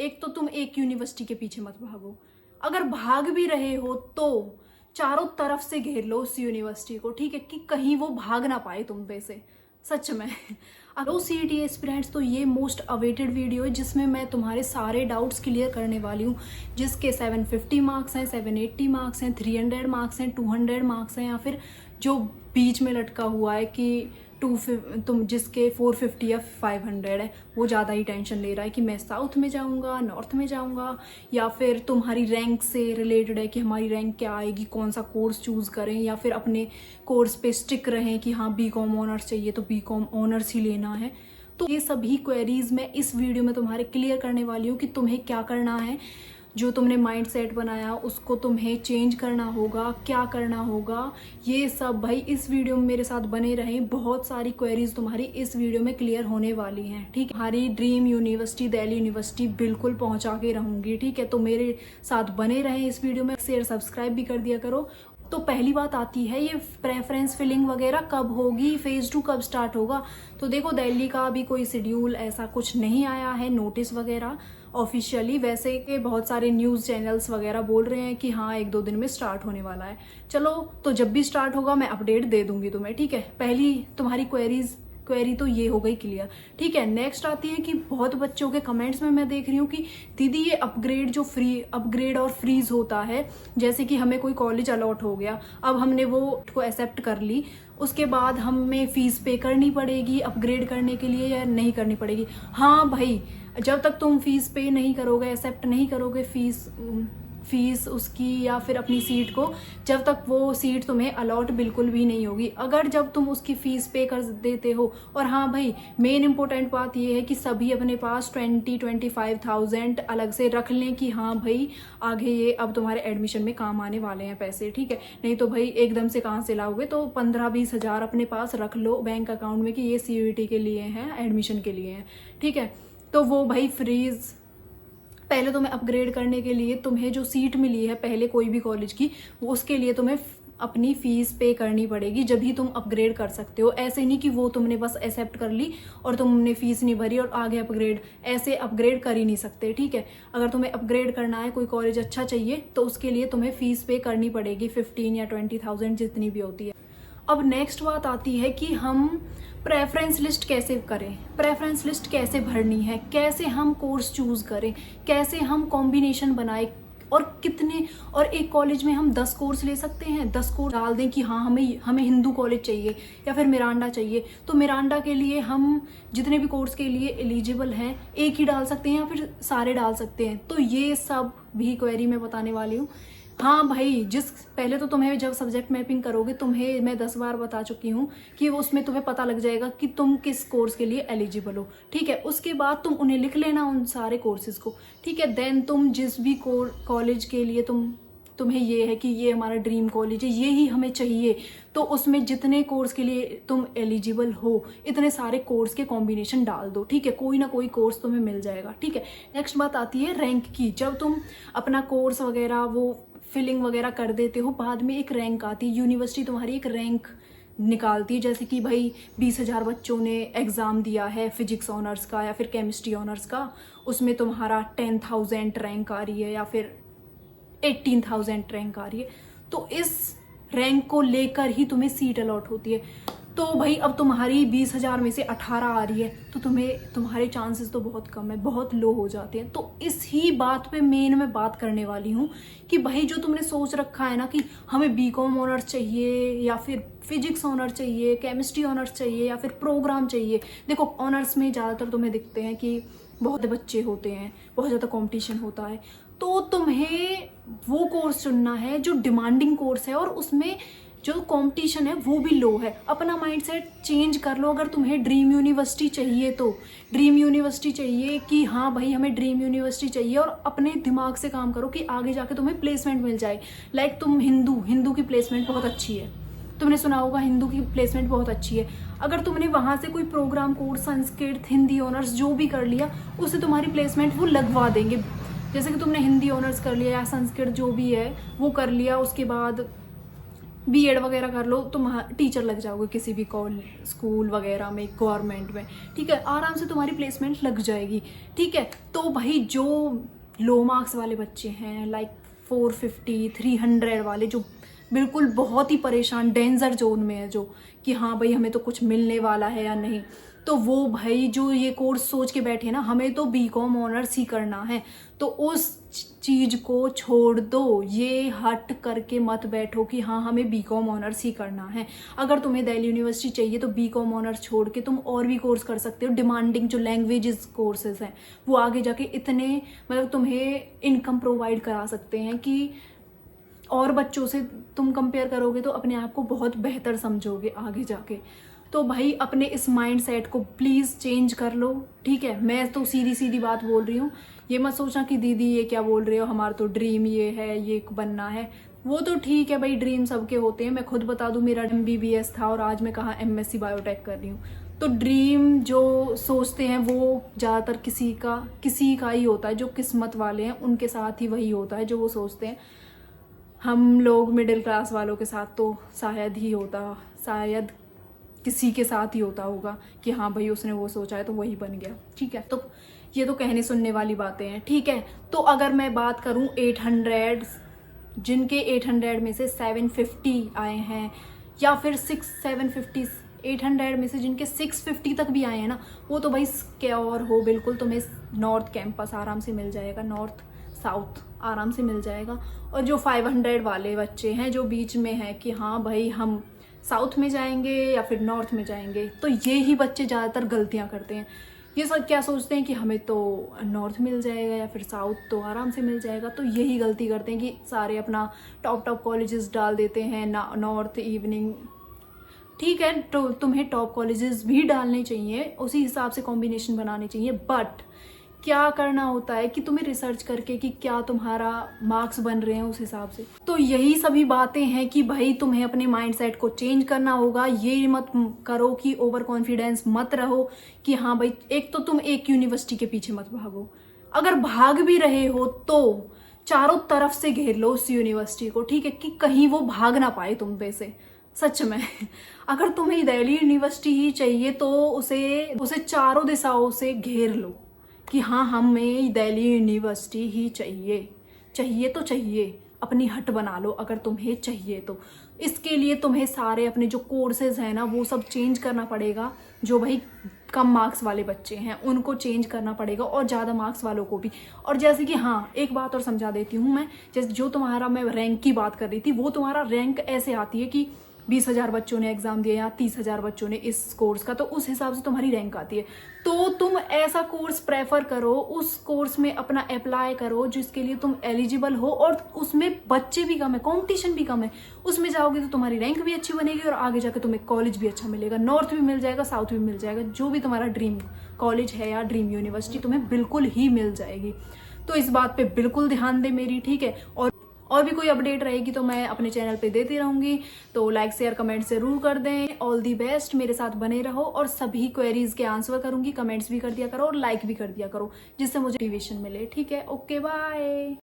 एक तो तुम एक यूनिवर्सिटी के पीछे मत भागो, अगर भाग भी रहे हो तो चारों तरफ से घेर लो उस यूनिवर्सिटी को, ठीक है, कि कहीं वो भाग ना पाए तुम पे से। सच में हेलो सीईटी एस्पिरेंट्स, तो ये मोस्ट अवेटेड वीडियो है जिसमें मैं तुम्हारे सारे डाउट्स क्लियर करने वाली हूँ, जिसके 750 मार्क्स हैं, 780 मार्क्स हैं, 300 मार्क्स हैं, 200 मार्क्स हैं, या फिर जो बीच में लटका हुआ है कि तुम जिसके 450 या 500 है, वो ज़्यादा ही टेंशन ले रहा है कि मैं साउथ में जाऊंगा, नॉर्थ में जाऊंगा, या फिर तुम्हारी रैंक से रिलेटेड है कि हमारी रैंक क्या आएगी, कौन सा कोर्स चूज़ करें, या फिर अपने कोर्स पे स्टिक रहें कि हाँ बीकॉम ऑनर्स चाहिए तो बीकॉम ऑनर्स ही लेना है। तो ये सभी क्वेरीज मैं इस वीडियो में तुम्हारे क्लियर करने वाली हूँ कि तुम्हें क्या करना है, जो तुमने माइंड सेट बनाया उसको तुम्हें चेंज करना होगा, क्या करना होगा, ये सब भाई इस वीडियो में मेरे साथ बने रहें। बहुत सारी क्वेरीज तुम्हारी इस वीडियो में क्लियर होने वाली हैं, ठीक है। हमारी ड्रीम यूनिवर्सिटी दिल्ली यूनिवर्सिटी बिल्कुल पहुंचा के रहूंगी, ठीक है। तो मेरे साथ बने रहें इस वीडियो में, शेयर सब्सक्राइब भी कर दिया करो। तो पहली बात आती है ये प्रेफरेंस फिलिंग वगैरह कब होगी, फेज 2 कब स्टार्ट होगा। तो देखो दिल्ली का अभी कोई शेड्यूल ऐसा कुछ नहीं आया है, नोटिस वगैरह ऑफिशियली। वैसे के बहुत सारे न्यूज़ चैनल्स वगैरह बोल रहे हैं कि हाँ 1-2 दिन में स्टार्ट होने वाला है। चलो तो जब भी स्टार्ट होगा मैं अपडेट दे दूंगी तुम्हें, ठीक है। पहली तुम्हारी क्वेरी तो ये हो गई क्लियर, ठीक है। नेक्स्ट आती है कि बहुत बच्चों के कमेंट्स में मैं देख रही हूँ कि दीदी ये अपग्रेड और फ्रीज होता है, जैसे कि हमें कोई कॉलेज अलॉट हो गया, अब हमने वो को एक्सेप्ट कर ली, उसके बाद हमें फीस पे करनी पड़ेगी अपग्रेड करने के लिए या नहीं करनी पड़ेगी। हाँ भाई, जब तक तुम फीस पे नहीं करोगे, एक्सेप्ट नहीं करोगे फीस उसकी या फिर अपनी सीट को, जब तक वो सीट तुम्हें अलॉट बिल्कुल भी नहीं होगी। अगर जब तुम उसकी फीस पे कर देते हो, और हाँ भाई मेन इंपॉर्टेंट बात ये है कि सभी अपने पास 20-25,000 अलग से रख लें कि हाँ भाई आगे ये अब तुम्हारे एडमिशन में काम आने वाले हैं पैसे, ठीक है। नहीं तो भाई एकदम से कहाँ से लाओगे, तो 15-20 हज़ार अपने पास रख लो बैंक अकाउंट में कि ये सीयूईटी के लिए हैं, एडमिशन के लिए हैं, ठीक है। तो वो भाई फ्रीज पहले तुम्हें अपग्रेड करने के लिए तुम्हें जो सीट मिली है पहले कोई भी कॉलेज की, वो उसके लिए तुम्हें अपनी फीस पे करनी पड़ेगी, जब ही तुम अपग्रेड कर सकते हो। ऐसे नहीं कि वो तुमने बस एक्सेप्ट कर ली और तुमने फीस नहीं भरी और आगे अपग्रेड, ऐसे अपग्रेड कर ही नहीं सकते, ठीक है। अगर तुम्हें अपग्रेड करना है, कोई कॉलेज अच्छा चाहिए, तो उसके लिए तुम्हें फीस पे करनी पड़ेगी 15 या 20,000 जितनी भी होती है। अब नेक्स्ट बात आती है कि हम प्रेफरेंस लिस्ट कैसे करें, प्रेफरेंस लिस्ट कैसे भरनी है, कैसे हम कोर्स चूज करें, कैसे हम कॉम्बिनेशन बनाए, और कितने, और एक कॉलेज में हम 10 कोर्स ले सकते हैं, 10 कोर्स डाल दें कि हाँ हमें हिंदू कॉलेज चाहिए या फिर मिरांडा चाहिए, तो मिरांडा के लिए हम जितने भी कोर्स के लिए एलिजिबल हैं एक ही डाल सकते हैं या फिर सारे डाल सकते हैं। तो ये सब भी क्वेरी मैं बताने वाली हूँ। हाँ भाई, पहले तो तुम्हें जब सब्जेक्ट मैपिंग करोगे, तुम्हें मैं 10 बार बता चुकी हूँ कि उसमें तुम्हें पता लग जाएगा कि तुम किस कोर्स के लिए एलिजिबल हो, ठीक है। उसके बाद तुम उन्हें लिख लेना उन सारे कोर्सेज को, ठीक है। देन तुम जिस भी कॉलेज के लिए तुम्हें ये है कि ये हमारा ड्रीम कॉलेज है, ये ही हमें चाहिए, तो उसमें जितने कोर्स के लिए तुम एलिजिबल हो इतने सारे कोर्स के कॉम्बिनेशन डाल दो, ठीक है। कोई ना कोई कोर्स तुम्हें मिल जाएगा, ठीक है। नेक्स्ट बात आती है रैंक की। जब तुम अपना कोर्स वगैरह वो फिलिंग वगैरह कर देते हो, बाद में एक रैंक आती है, यूनिवर्सिटी तुम्हारी एक रैंक निकालती है, जैसे कि भाई 20,000 बच्चों ने एग्ज़ाम दिया है फिजिक्स ऑनर्स का या फिर केमिस्ट्री ऑनर्स का, उसमें तुम्हारा 10,000 रैंक आ रही है या फिर 18,000 रैंक आ रही है, तो इस रैंक को लेकर ही तुम्हें सीट अलॉट होती है। तो भाई अब तुम्हारी 20,000 में से 18 आ रही है, तो तुम्हारे चांसेस तो बहुत कम है, बहुत लो हो जाते हैं। तो इस ही बात पे मैं बात करने वाली हूँ कि भाई जो तुमने सोच रखा है ना कि हमें बीकॉम ऑनर्स चाहिए या फिर फिजिक्स ऑनर्स चाहिए, केमिस्ट्री ऑनर्स चाहिए या फिर प्रोग्राम चाहिए। देखो ऑनर्स में ज़्यादातर तुम्हें दिखते हैं कि बहुत बच्चे होते हैं, बहुत ज़्यादा कॉम्पिटिशन होता है, तो तुम्हें वो कोर्स चुनना है जो डिमांडिंग कोर्स है और उसमें जो कंपटीशन है वो भी लो है। अपना माइंडसेट चेंज कर लो। अगर तुम्हें ड्रीम यूनिवर्सिटी चाहिए तो ड्रीम यूनिवर्सिटी चाहिए कि हाँ भाई हमें ड्रीम यूनिवर्सिटी चाहिए, और अपने दिमाग से काम करो कि आगे जाके तुम्हें प्लेसमेंट मिल जाए। लाइक तुम हिंदू की प्लेसमेंट बहुत अच्छी है, तुमने सुना होगा हिंदू की प्लेसमेंट बहुत अच्छी है। अगर तुमने वहाँ से कोई program course, Sanskrit, Hindi honours जो भी कर लिया, उससे तुम्हारी प्लेसमेंट वो लगवा देंगे। जैसे कि तुमने हिंदी ऑनर्स कर लिया या संस्कृत जो भी है वो कर लिया, उसके बाद बीएड वगैरह कर लो, तुम टीचर लग जाओगे किसी भी स्कूल वगैरह में, गवर्नमेंट में, ठीक है, आराम से तुम्हारी प्लेसमेंट लग जाएगी, ठीक है। तो भाई जो लो मार्क्स वाले बच्चे हैं, लाइक 450 300 वाले, जो बिल्कुल बहुत ही परेशान डेंजर जोन में है, जो कि हाँ भाई हमें तो कुछ मिलने वाला है या नहीं, तो वो भाई जो ये कोर्स सोच के बैठे ना हमें तो बीकॉम ऑनर्स ही करना है, तो उस चीज को छोड़ दो। ये हट करके मत बैठो कि हाँ हमें बीकॉम ऑनर्स ही करना है। अगर तुम्हें दिल्ली यूनिवर्सिटी चाहिए तो बीकॉम ऑनर्स छोड़ के तुम और भी कोर्स कर सकते हो। डिमांडिंग जो लैंग्वेजेस कोर्सेज हैं वो आगे जाके इतने मतलब तुम्हें इनकम प्रोवाइड करा सकते हैं कि और बच्चों से तुम कंपेयर करोगे तो अपने आप को बहुत बेहतर समझोगे आगे जाके। तो भाई अपने इस माइंड सेट को प्लीज़ चेंज कर लो, ठीक है। मैं तो सीधी सीधी बात बोल रही हूँ, ये मत सोचना कि दीदी ये क्या बोल रहे हो, हमारा तो ड्रीम ये है, ये बनना है। वो तो ठीक है भाई, ड्रीम सबके होते हैं। मैं खुद बता दूँ, मेरा MBBS था और आज मैं कहाँ MSc बायोटेक कर रही हूँ। तो ड्रीम जो सोचते हैं वो ज़्यादातर किसी का ही होता है। जो किस्मत वाले हैं उनके साथ ही वही होता है जो वो सोचते हैं। हम लोग मिडिल क्लास वालों के साथ तो शायद किसी के साथ ही होता होगा कि हाँ भाई उसने वो सोचा है तो वही बन गया, ठीक है। तो ये तो कहने सुनने वाली बातें हैं, ठीक है। तो अगर मैं बात करूँ 800, जिनके 800 में से 750 आए हैं, या फिर 800 में से जिनके 650 तक भी आए हैं ना, वो तो भाई सिक्योर हो बिल्कुल। तुम्हें नॉर्थ कैंपस आराम से मिल जाएगा, नॉर्थ साउथ आराम से मिल जाएगा। और जो 500 वाले बच्चे हैं जो बीच में हैं कि हाँ भाई हम साउथ में जाएंगे या फिर नॉर्थ में जाएंगे, तो ये ही बच्चे ज़्यादातर गलतियाँ करते हैं। ये सब क्या सोचते हैं कि हमें तो नॉर्थ मिल जाएगा या फिर साउथ तो आराम से मिल जाएगा, तो यही गलती करते हैं कि सारे अपना टॉप कॉलेजेस डाल देते हैं ना, नॉर्थ इवनिंग, ठीक है। तो तुम्हें टॉप कॉलेजेस भी डालने चाहिए, उसी हिसाब से कॉम्बिनेशन बनाने चाहिए, बट क्या करना होता है कि तुम्हें रिसर्च करके कि क्या तुम्हारा मार्क्स बन रहे हैं उस हिसाब से। तो यही सभी बातें हैं कि भाई तुम्हें अपने माइंडसेट को चेंज करना होगा। ये मत करो कि ओवर कॉन्फिडेंस मत रहो कि हाँ भाई, एक तो तुम एक यूनिवर्सिटी के पीछे मत भागो, अगर भाग भी रहे हो तो चारों तरफ से घेर लो उस यूनिवर्सिटी को, ठीक है, कि कहीं वो भाग ना पाए तुम पे से। सच में अगर तुम्हें दिल्ली यूनिवर्सिटी ही चाहिए तो उसे चारों दिशाओं से घेर लो कि हाँ हमें दिल्ली यूनिवर्सिटी ही चाहिए तो चाहिए। अपनी हट बना लो अगर तुम्हें चाहिए तो। इसके लिए तुम्हें सारे अपने जो कोर्सेज हैं ना वो सब चेंज करना पड़ेगा। जो भाई कम मार्क्स वाले बच्चे हैं उनको चेंज करना पड़ेगा और ज़्यादा मार्क्स वालों को भी। और जैसे कि हाँ एक बात और समझा देती हूँ मैं, जैसे जो तुम्हारा मैं रैंक की बात कर रही थी, वो तुम्हारा रैंक ऐसे आती है कि 20,000 बच्चों ने एग्जाम दिया या 30,000 बच्चों ने इस कोर्स का, तो उस हिसाब से तुम्हारी रैंक आती है। तो तुम ऐसा कोर्स प्रेफर करो, उस कोर्स में अपना अप्लाई करो जिसके लिए तुम एलिजिबल हो और उसमें बच्चे भी कम है, कंपटीशन भी कम है। उसमें जाओगे तो तुम्हारी रैंक भी अच्छी बनेगी और आगे जाकर तुम्हें कॉलेज भी अच्छा मिलेगा, नॉर्थ भी मिल जाएगा, साउथ भी मिल जाएगा, जो भी तुम्हारा ड्रीम कॉलेज है या ड्रीम यूनिवर्सिटी तुम्हें बिल्कुल ही मिल जाएगी। तो इस बात पे बिल्कुल ध्यान दे मेरी, ठीक है। और भी कोई अपडेट रहेगी तो मैं अपने चैनल पे देती रहूंगी, तो लाइक शेयर कमेंट जरूर कर दें। ऑल दी बेस्ट, मेरे साथ बने रहो और सभी क्वेरीज के आंसर करूंगी। कमेंट्स भी कर दिया करो और लाइक भी कर दिया करो जिससे मुझे मोटिवेशन मिले, ठीक है। Okay bye.